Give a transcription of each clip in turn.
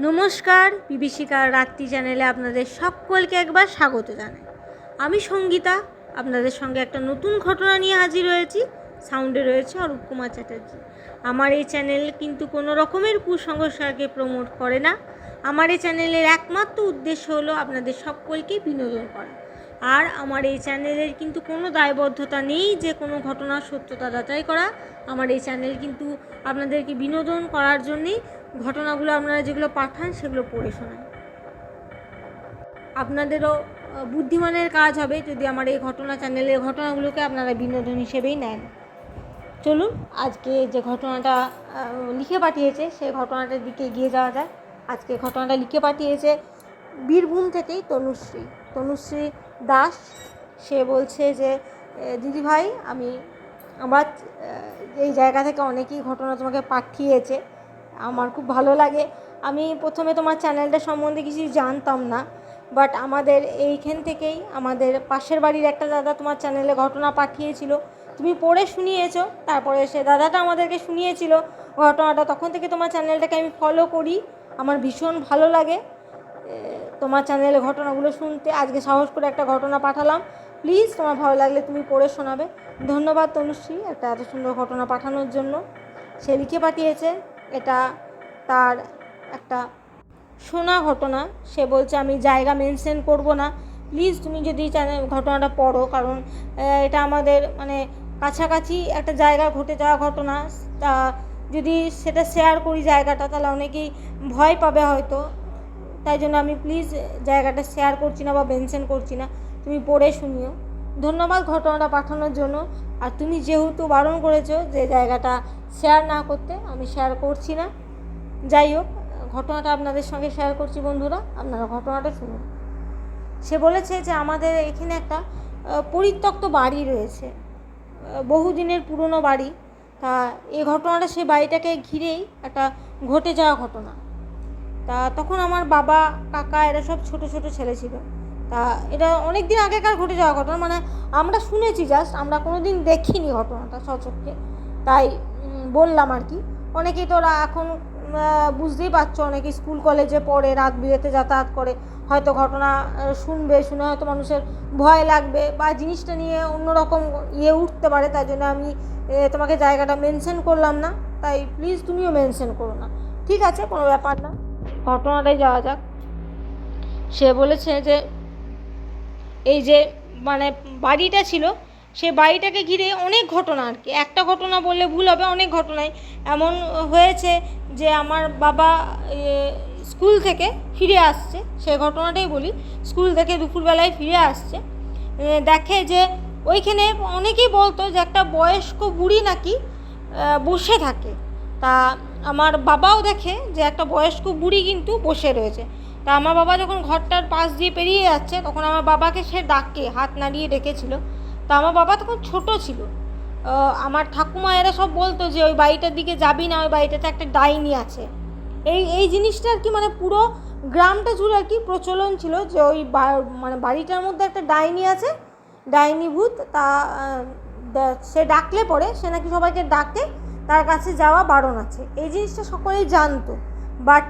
নমস্কার, বিভীষিকার রাত্রি চ্যানেলে আপনাদের সকলকে একবার স্বাগত জানাই। আমি সঙ্গীতা, আপনাদের সঙ্গে একটা নতুন ঘটনা নিয়ে হাজির হয়েছি। সাউন্ডে রয়েছে অরূপ কুমার চ্যাটার্জি। আমার এই চ্যানেল কিন্তু কোনো রকমের কুসংস্কারকে প্রমোট করে না। আমার এই চ্যানেলের একমাত্র উদ্দেশ্য হলো আপনাদের সকলকে বিনোদন করা। আর আমার এই চ্যানেলের কিন্তু কোনো দায়বদ্ধতা নেই যে কোনো ঘটনার সত্যতা যাচাই করা। আমার এই চ্যানেল কিন্তু আপনাদেরকে বিনোদন করার জন্যেই ঘটনাগুলো আপনারা যেগুলো পাঠান সেগুলো পড়ে শোনান। আপনাদেরও বুদ্ধিমানের কাজ হবে যদি আমার এই চ্যানেলের ঘটনাগুলোকে আপনারা বিনোদন হিসেবেই নেন। চলুন আজকে যে ঘটনাটা লিখে পাঠিয়েছে সেই ঘটনাটার দিকে এগিয়ে যাওয়া যায়। আজকে ঘটনাটা লিখে পাঠিয়েছে বীরভূম থেকেই তনুশ্রী দাস। সে বলছে যে দিদিভাই, আমার এই জায়গা থেকে অনেকেই ঘটনা তোমাকে পাঠিয়েছে, আমার খুব ভালো লাগে। আমি প্রথমে তোমার চ্যানেলটা সম্বন্ধে কিছু জানতাম না, বাট আমাদের এইখান থেকেই আমাদের পাশের বাড়ির একটা দাদা তোমার চ্যানেলে ঘটনা পাঠিয়েছিল, তুমি পড়ে শুনিয়েছো। তারপরে সে দাদাটা আমাদেরকে শুনিয়েছিল ঘটনাটা। তখন থেকে তোমার চ্যানেলটাকে আমি ফলো করি, আমার ভীষণ ভালো লাগে তোমার চ্যানেলে ঘটনাগুলো শুনতে। আজকে সাহস করে একটা ঘটনা পাঠালাম, প্লিজ তোমার ভালো লাগলে তুমি পড়ে শোনাবে। ধন্যবাদ তনুশ্রী একটা এত সুন্দর ঘটনা পাঠানোর জন্য। সে লিখে পাঠিয়েছে, এটা তার একটা শোনা ঘটনা। সে বলছে আমি জায়গা মেনশন করব না, প্লিজ তুমি যদি ঘটনাটা পড়ো, কারণ এটা আমাদের কাছাকাছি একটা জায়গা ঘটে যাওয়া ঘটনা। তা যদি সেটা শেয়ার করি জায়গাটা, তাহলে অনেকেই ভয় পাবে হয়তো। তাই জন্য আমি প্লিজ জায়গাটা শেয়ার করছি না বা মেনশন করছি না, তুমি পড়ে শুনিও। ধন্যবাদ ঘটনাটা পাঠানোর জন্য। আর তুমি যেহেতু বারণ করেছো যে জায়গাটা শেয়ার না করতে, আমি শেয়ার করছি না। যাই হোক, ঘটনাটা আপনাদের সঙ্গে শেয়ার করছি বন্ধুরা, আপনারা ঘটনাটা শুনুন। সে বলেছে যে আমাদের এখানে একটা পরিত্যক্ত বাড়ি রয়েছে, বহুদিনের পুরনো বাড়ি। তা এই ঘটনাটা সেই বাড়িটাকে ঘিরেই একটা ঘটে যাওয়া ঘটনা। তা তখন আমার বাবা কাকা এরা সব ছোট ছোট ছেলে ছিল। তা এটা অনেক দিন আগেকার ঘটে যাওয়া ঘটনা, আমরা শুনেছি, জাস্ট আমরা কোনো দিন দেখিনি ঘটনাটা সচক্ষে, তাই বললাম আর কি। অনেকেই তো এখন বুঝতেই পারছো, অনেকে স্কুল কলেজে পড়ে, রাত বিরেতে যাতায়াত করে, হয়তো ঘটনা শুনে হয়তো মানুষের ভয় লাগবে বা জিনিসটা নিয়ে অন্যরকম উঠতে পারে। তাই জন্য আমি তোমাকে জায়গাটা মেনশন করলাম না, তাই প্লিজ তুমিও মেনশন করো না, ঠিক আছে, কোনো ব্যাপার না। ঘটনাটাই যাওয়া যাক। সে বলেছে যে এই যে বাড়িটা ছিল, সে বাড়িটাকে ঘিরে অনেক ঘটনা আর কি, একটা ঘটনা বললে ভুল হবে, অনেক ঘটনাই এমন হয়েছে যে আমার বাবা স্কুল থেকে ফিরে আসছে, সে ঘটনাটাই বলি। স্কুল থেকে দুপুরবেলায় ফিরে আসছে, দেখে যে ওইখানে অনেকেই বলতো যে একটা বয়স্ক বুড়ি নাকি বসে থাকে। তা আমার বাবাও দেখে যে একটা বয়স্ক বুড়ি কিন্তু বসে রয়েছে। তা আমার বাবা যখন ঘরটার পাশ দিয়ে পেরিয়ে যাচ্ছে, তখন আমার বাবাকে সে ডাকে, হাত নাড়িয়ে ডেকেছিল। তা আমার বাবা তখন ছোট ছিল। আমার ঠাকুমা এরা সব বলতো যে ওই বাড়িটার দিকে যাবি না, ওই বাড়িটাতে একটা ডাইনি আছে। এই জিনিসটা আর কি পুরো গ্রামটা জুড়ে আর কি প্রচলন ছিল যে ওই বাড়িটার মধ্যে একটা ডাইনি আছে, ডাইনি ভূত। তা সে ডাকলে পরে সে নাকি সবাইকে ডাকে, তার কাছে যাওয়া বারণ আছে। এই জিনিসটা সকলেই জানতো, বাট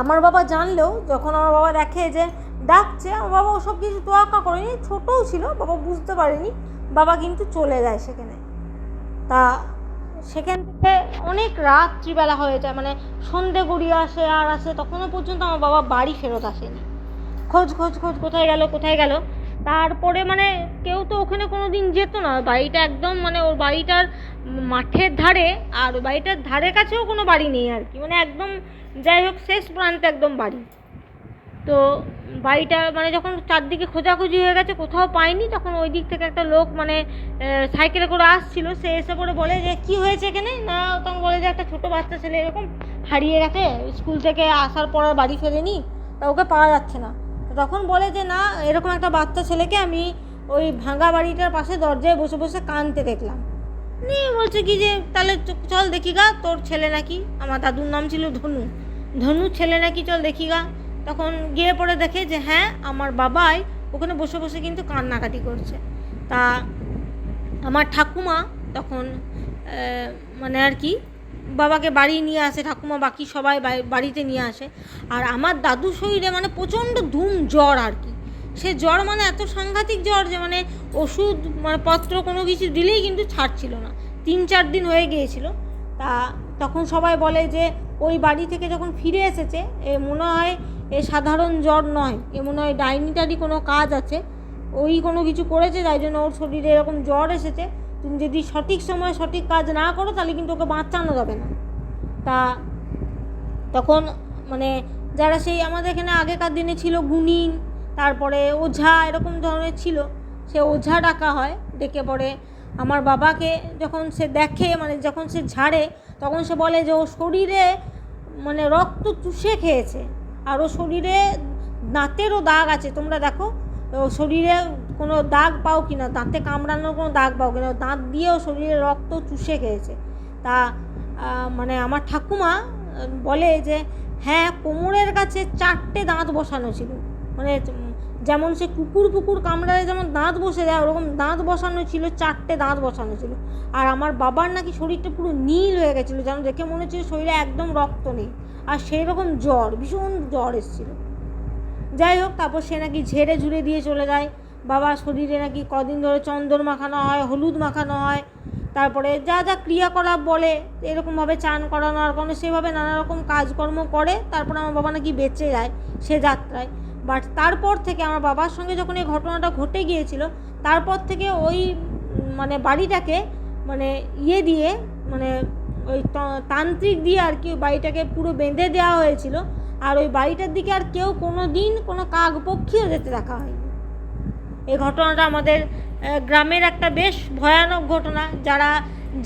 আমার বাবা জানলেও যখন আমার বাবা দেখে যে ডাকছে, আমার বাবা ওসব কিছু তোয়াক্কা করেনি, ছোটও ছিল, বাবা বুঝতে পারেনি, বাবা কিন্তু চলে যায় সেখানে। তা সেখান থেকে অনেক রাত্রিবেলা হয়ে যায়, সন্ধে গড়িয়ে আসে, তখনও পর্যন্ত আমার বাবা বাড়ি ফেরত আসেনি। খোঁজ কোথায় গেল। তারপরে কেউ তো ওখানে কোনো দিন যেত না, বাড়িটা একদম ওর বাড়িটার মাঠের ধারে, আর বাড়িটার ধারে কাছেও কোনো বাড়ি নেই আর কি, একদম যাই হোক শেষ প্রান্তে একদম বাড়ি। তো বাড়িটা যখন চারদিকে খোঁজাখুঁজি হয়ে গেছে, কোথাও পায়নি, তখন ওই দিক থেকে একটা লোক সাইকেলে করে আসছিল। সে এসে পরে বলে যে কী হয়েছে এখানে, না তখন বলে যে একটা ছোটো বাচ্চা ছেলে এরকম হারিয়ে গেছে, স্কুল থেকে আসার পর আর বাড়ি ফেরেনি, তা ওকে পাওয়া যাচ্ছে না। তখন বলে যে না, এরকম একটা বাচ্চা ছেলেকে আমি ওই ভাঙা বাড়িটার পাশে দরজায় বসে বসে কাঁদতে দেখলাম। নিয়ে বলছে কি যে তাহলে চল দেখি গা, তোর ছেলে নাকি, আমার দাদুর নাম ছিল ধনু ছেলে নাকি, চল দেখি গা। তখন গিয়ে পড়ে দেখে যে হ্যাঁ, আমার বাবাই ওখানে বসে বসে কিন্তু কান্নাকাটি করছে। তা আমার ঠাকুমা তখন আর কি বাবাকে বাড়ি নিয়ে আসে, ঠাকুমা বাকি সবাই বাড়িতে নিয়ে আসে। আর আমার দাদুর শরীরে মানে প্রচণ্ড ধুম জ্বর আর কি। সে জ্বর মানে এত সাংঘাতিক জ্বর যে মানে ওষুধ মানে পত্র কোনো কিছু দিলেই কিন্তু ছাড়ছিল না, 3-4 দিন হয়ে গিয়েছিল। তা তখন সবাই বলে যে ওই বাড়ি থেকে যখন ফিরে এসেছে এ মনে হয় এ সাধারণ জ্বর নয়, এ মনে হয় ডাইনিটারই কোনো কাজ আছে, ওই কোনো কিছু করেছে তাই জন্য ওর শরীরে এরকম জ্বর এসেছে। তুমি যদি সঠিক সময় সঠিক কাজ না করো তাহলে কিন্তু ওকে বাঁচানো যাবে না। তা তখন মানে যারা সেই আমাদের এখানে আগেকার দিনে ছিল গুণিন, তারপরে ওঝা, এরকম ধরনের ছিল, সে ওঝা ডাকা হয়। ডেকে পড়ে আমার বাবাকে যখন সে দেখে মানে যখন সে ঝাড়ে তখন সে বলে যে ও শরীরে মানে রক্ত চুষে খেয়েছে, আর ও শরীরে দাঁতেরও দাগ আছে, তোমরা দেখো ও শরীরে কোনো দাগ পাও কিনা, দাঁতে কামড়ানোর কোনো দাগ পাও কিনা, দাঁত দিয়েও শরীরে রক্ত চুষে খেয়েছে। তা মানে আমার ঠাকুমা বলে যে হ্যাঁ, কোমরের কাছে 4টে দাঁত বসানো ছিল, মানে যেমন সে কুকুর কামড়ালে যেমন দাঁত বসে যায় ওরকম দাঁত বসানো ছিল, 4টে দাঁত বসানো ছিল। আর আমার বাবার নাকি শরীরটা পুরো নীল হয়ে গেছিলো, যেন দেখে মনে হচ্ছিল শরীরে একদম রক্ত নেই, আর সেই রকম জ্বর, ভীষণ জ্বর এসেছিল। যাই হোক, তারপর সে নাকি ঝেড়ে ঝুড়ে দিয়ে চলে যায়। বাবার শরীরে নাকি কদিন ধরে চন্দন মাখানো হয়, হলুদ মাখানো হয়, তারপরে যা যা ক্রিয়াকলাপ বলে এরকমভাবে চান করানো আর কোনো সেভাবে নানা রকম কাজকর্ম করে, তারপরে আমার বাবা নাকি বেঁচে যায় সে যাত্রায়। বাট তারপর থেকে আমার বাবার সঙ্গে যখন এই ঘটনাটা ঘটে গিয়েছিল তারপর থেকে ওই মানে বাড়িটাকে মানে ইয়ে দিয়ে মানে ওই তান্ত্রিক দিয়ে আর কি বাড়িটাকে পুরো বেঁধে দেওয়া হয়েছিল। আর ওই বাড়িটার দিকে আর কেউ কোনো দিন কোনো কাকপক্ষীও যেতে দেখা হয়নি। এই ঘটনাটা আমাদের গ্রামের একটা বেশ ভয়ানক ঘটনা। যারা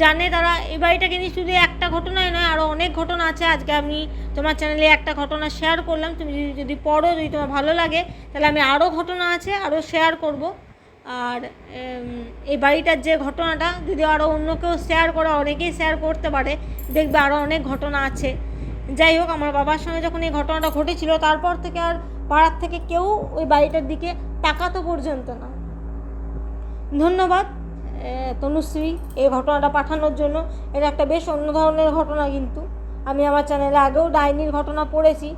জানে তারা এই বাড়িটাকে নিয়ে শুধু একটা ঘটনাই নয়, আরও অনেক ঘটনা আছে। আজকে আমি তোমার চ্যানেলে একটা ঘটনা শেয়ার করলাম, তুমি যদি পড়ো, যদি তোমার ভালো লাগে তাহলে আমি আরও ঘটনা আছে আরও শেয়ার করব। আর এই বাড়িটার যে ঘটনাটা যদি আরও অন্য কেউ শেয়ার করে, অনেকেই শেয়ার করতে পারে, দেখবে আরও অনেক ঘটনা আছে। যাই হোক, আমার বাবার সঙ্গে যখন এই ঘটনাটা ঘটেছিল তারপর থেকে আর পাড়ার থেকে কেউ ওই বাড়িটার দিকে তাকাতো পর্যন্ত না। ধন্যবাদ তনুশ্রী এই ঘটনাটা পাঠানোর জন্য। এটা একটা বেশ অন্য ধরনের ঘটনা, কিন্তু আমি আমার চ্যানেলে আগেও ডাইনির ঘটনা পড়েছি,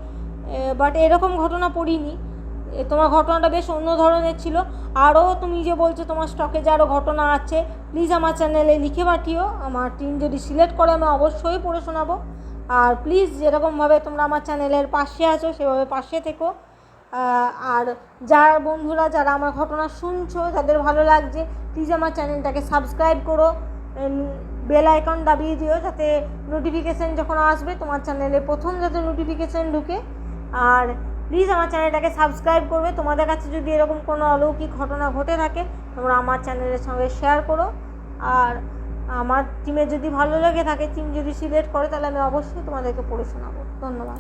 বাট এরকম ঘটনা পড়িনি। তোমার ঘটনাটা বেশ অন্য ধরনের ছিল। আরও তুমি যে বলছো তোমার স্টকে যে আরও ঘটনা আছে, প্লিজ আমার চ্যানেলে লিখে পাঠিও। আমার টিম যদি সিলেক্ট করে আমি অবশ্যই পড়ে শোনাবো। আর প্লিজ যেরকমভাবে তোমরা আমার চ্যানেলের পাশে আছো সেভাবে পাশে থেকো। আর যারা বন্ধুরা যারা আমার ঘটনা শুনছো, যাদের ভালো লাগছে, প্লিজ আমার চ্যানেলটাকে সাবস্ক্রাইব করো, বেল আইকন দাবিয়ে দিও যাতে নোটিফিকেশান যখন আসবে তোমার চ্যানেলে প্রথম যাতে নোটিফিকেশান ঢুকে। আর প্লিজ আমার চ্যানেলটাকে সাবস্ক্রাইব করবে। তোমাদের কাছে যদি এরকম কোনো অলৌকিক ঘটনা ঘটে থাকে তোমরা আমার চ্যানেলের সঙ্গে শেয়ার করো। আর আমার টিমে যদি ভালো লেগে থাকে, টিম যদি সিলেক্ট করে, তাহলে আমি অবশ্যই তোমাদেরকে পড়ে শোনাবো। ধন্যবাদ।